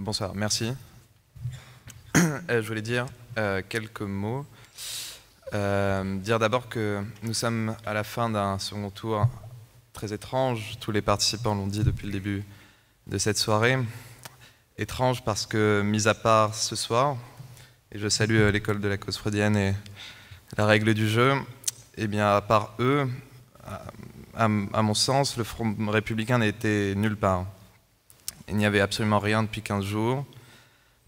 Bonsoir, merci. Je voulais dire quelques mots. Dire d'abord que nous sommes à la fin d'un second tour très étrange. Tous les participants l'ont dit depuis le début de cette soirée. Étrange parce que, mis à part ce soir, et je salue l'école de la cause freudienne et la règle du jeu, eh bien, à part eux, à mon sens, le Front républicain n'était nulle part. Il n'y avait absolument rien depuis 15 jours.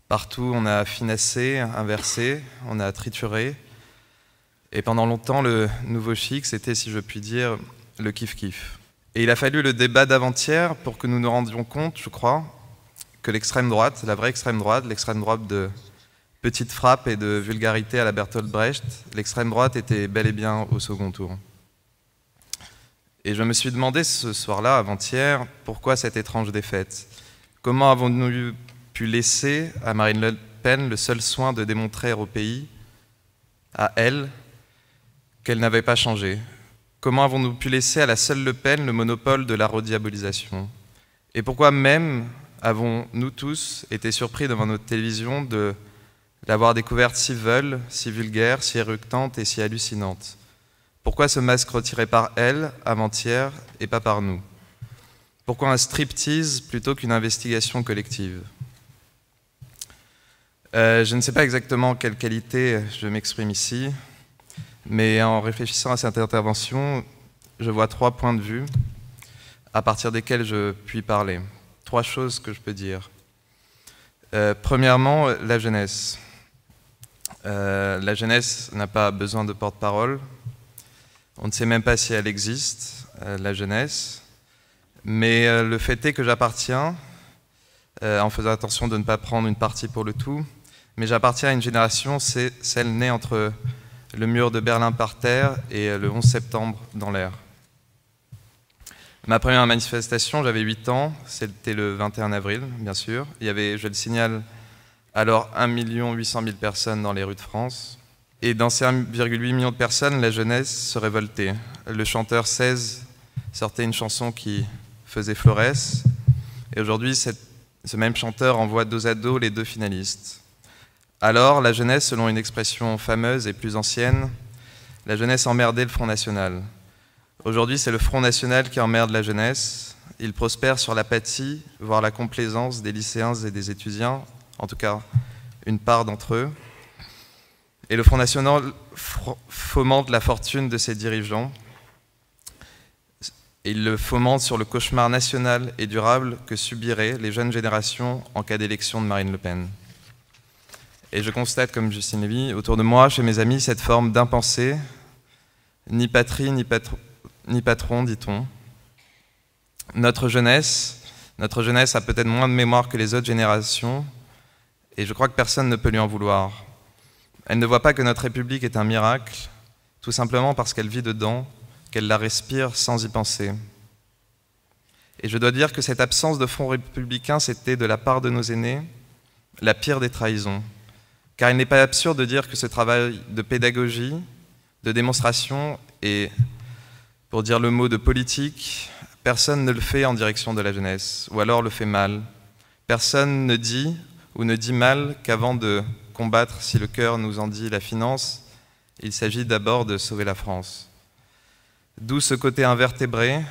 Partout, on a finassé, inversé, on a trituré. Et pendant longtemps, le nouveau chic, c'était, si je puis dire, le kiff-kiff. Et il a fallu le débat d'avant-hier pour que nous nous rendions compte, je crois, que l'extrême droite, la vraie extrême droite de petites frappes et de vulgarité à la Bertolt Brecht, l'extrême droite était bel et bien au second tour. Et je me suis demandé ce soir-là, avant-hier, pourquoi cette étrange défaite? Comment avons-nous pu laisser à Marine Le Pen le seul soin de démontrer au pays, à elle, qu'elle n'avait pas changé? Comment avons-nous pu laisser à la seule Le Pen le monopole de la rediabolisation? Et pourquoi même avons-nous tous été surpris devant notre télévision de l'avoir découverte si veule, si vulgaire, si éructante et si hallucinante? Pourquoi ce masque retiré par elle, avant-hier, et pas par nous? Pourquoi un striptease plutôt qu'une investigation collective? Je ne sais pas exactement quelle qualité je m'exprime ici, mais en réfléchissant à cette intervention, je vois 3 points de vue à partir desquels je puis parler. 3 choses que je peux dire. Premièrement, la jeunesse. La jeunesse n'a pas besoin de porte-parole. On ne sait même pas si elle existe, la jeunesse. Mais le fait est que j'appartiens, en faisant attention de ne pas prendre une partie pour le tout, mais j'appartiens à une génération, c'est celle née entre le mur de Berlin par terre et le 11 septembre dans l'air. Ma première manifestation, j'avais 8 ans, c'était le 21 avril, bien sûr. Il y avait, je le signale, alors 1 800 000 personnes dans les rues de France. Et dans ces 1,8 million de personnes, la jeunesse se révoltait. Le chanteur 16 sortait une chanson qui faisait florès. Et aujourd'hui, ce même chanteur envoie dos à dos les 2 finalistes. Alors, la jeunesse, selon une expression fameuse et plus ancienne, la jeunesse emmerdait le Front National. Aujourd'hui, c'est le Front National qui emmerde la jeunesse. Il prospère sur l'apathie, voire la complaisance des lycéens et des étudiants, en tout cas une part d'entre eux. Et le Front National fomente la fortune de ses dirigeants. Et il le fomente sur le cauchemar national et durable que subiraient les jeunes générations en cas d'élection de Marine Le Pen. Et je constate, comme Justine Lévy, autour de moi, chez mes amis, cette forme d'impensé, ni patrie, ni patron, dit-on. Notre jeunesse a peut-être moins de mémoire que les autres générations, et je crois que personne ne peut lui en vouloir. Elle ne voit pas que notre République est un miracle, tout simplement parce qu'elle vit dedans, qu'elle la respire sans y penser. Et je dois dire que cette absence de front républicain, c'était de la part de nos aînés la pire des trahisons. Car il n'est pas absurde de dire que ce travail de pédagogie, de démonstration et, pour dire le mot, de politique, personne ne le fait en direction de la jeunesse, ou alors le fait mal. Personne ne dit ou ne dit mal qu'avant de combattre, si le cœur nous en dit la finance, il s'agit d'abord de sauver la France. D'où ce côté invertébré,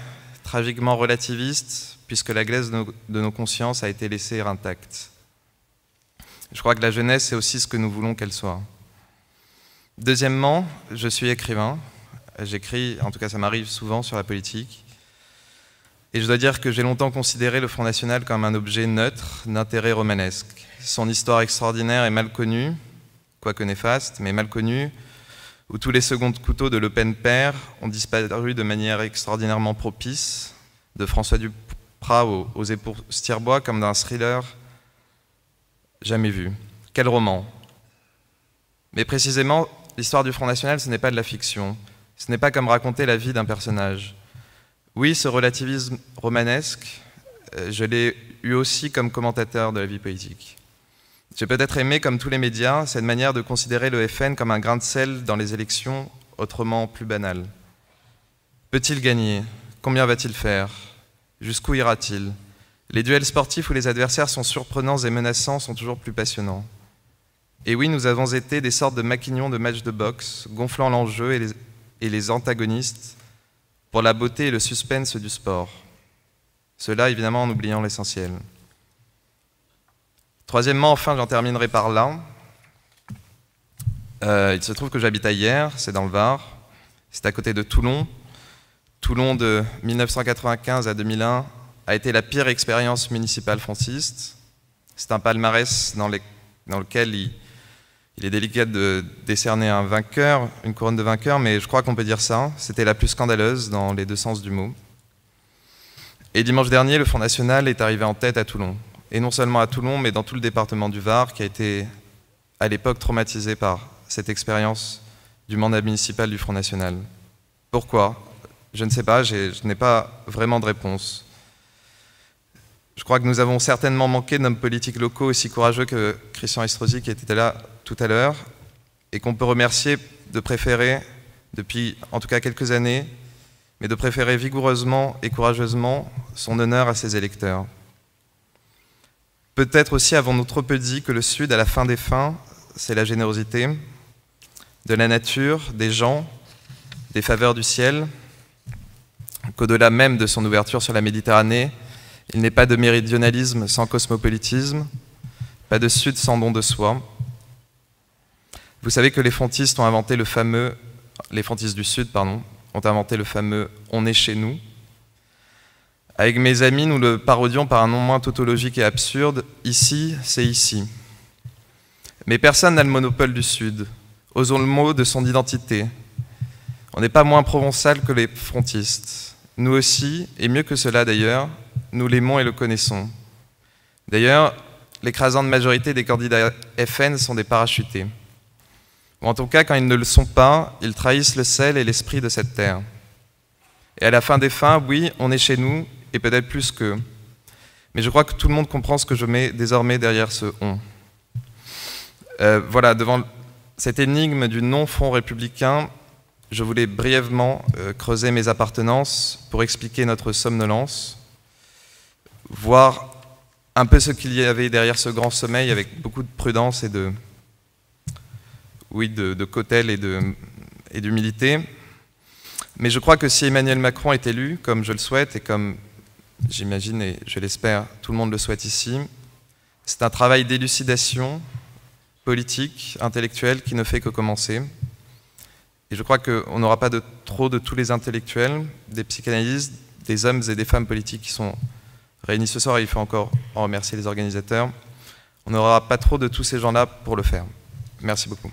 tragiquement relativiste, puisque la glaise de nos consciences a été laissée intacte. Je crois que la jeunesse, c'est aussi ce que nous voulons qu'elle soit. Deuxièmement, je suis écrivain. J'écris, en tout cas ça m'arrive souvent, sur la politique. Et je dois dire que j'ai longtemps considéré le Front National comme un objet neutre, d'intérêt romanesque. Son histoire extraordinaire est mal connue, quoique néfaste, mais mal connue, où tous les seconds couteaux de Le Pen père ont disparu de manière extraordinairement propice, de François Duprat aux époux Stirbois, comme d'un thriller jamais vu. Quel roman! Mais précisément, l'histoire du Front National, ce n'est pas de la fiction. Ce n'est pas comme raconter la vie d'un personnage. Oui, ce relativisme romanesque, je l'ai eu aussi comme commentateur de la vie politique. J'ai peut-être aimé, comme tous les médias, cette manière de considérer le FN comme un grain de sel dans les élections, autrement plus banales. Peut-il gagner? Combien va-t-il faire? Jusqu'où ira-t-il? Les duels sportifs où les adversaires sont surprenants et menaçants sont toujours plus passionnants. Et oui, nous avons été des sortes de maquignons de matchs de boxe, gonflant l'enjeu et les antagonistes pour la beauté et le suspense du sport. Cela, évidemment, en oubliant l'essentiel. Troisièmement, enfin, j'en terminerai par là. Il se trouve que j'habite à Hyères, c'est dans le Var. C'est à côté de Toulon. Toulon, de 1995 à 2001, a été la pire expérience municipale frontiste. C'est un palmarès dans lequel il est délicat de décerner un vainqueur, une couronne de vainqueur, mais je crois qu'on peut dire ça. C'était la plus scandaleuse dans les deux sens du mot. Et dimanche dernier, le Front National est arrivé en tête à Toulon. Et non seulement à Toulon, mais dans tout le département du Var, qui a été à l'époque traumatisé par cette expérience du mandat municipal du Front National. Pourquoi? Je ne sais pas, je n'ai pas vraiment de réponse. Je crois que nous avons certainement manqué d'hommes politiques locaux aussi courageux que Christian Estrosi, qui était là tout à l'heure, et qu'on peut remercier de préférer, depuis en tout cas quelques années, mais de préférer vigoureusement et courageusement son honneur à ses électeurs. Peut-être aussi avons-nous trop peu dit que le Sud, à la fin des fins, c'est la générosité de la nature, des gens, des faveurs du ciel, qu'au-delà même de son ouverture sur la Méditerranée, il n'est pas de méridionalisme sans cosmopolitisme, pas de Sud sans don de soi. Vous savez que les frontistes du Sud, ont inventé le fameux « on est chez nous ». Avec mes amis, nous le parodions par un nom moins tautologique et absurde, « ici, c'est ici ». Mais personne n'a le monopole du Sud. Osons le mot de son identité. On n'est pas moins provençal que les frontistes. Nous aussi, et mieux que cela d'ailleurs, nous l'aimons et le connaissons. D'ailleurs, l'écrasante majorité des candidats FN sont des parachutés. Ou en tout cas, quand ils ne le sont pas, ils trahissent le sel et l'esprit de cette terre. Et à la fin des fins, oui, on est chez nous, et peut-être plus qu'eux. Mais je crois que tout le monde comprend ce que je mets désormais derrière ce « on ». Voilà, devant cette énigme du non-front républicain, je voulais brièvement creuser mes appartenances pour expliquer notre somnolence, voir un peu ce qu'il y avait derrière ce grand sommeil avec beaucoup de prudence et de cautèle et d'humilité. Mais je crois que si Emmanuel Macron est élu, comme je le souhaite et comme j'imagine et je l'espère, tout le monde le souhaite ici, c'est un travail d'élucidation politique, intellectuelle, qui ne fait que commencer. Et je crois qu'on n'aura pas trop de tous les intellectuels, des psychanalystes, des hommes et des femmes politiques qui sont réunis ce soir, et il faut encore en remercier les organisateurs. On n'aura pas trop de tous ces gens-là pour le faire. Merci beaucoup.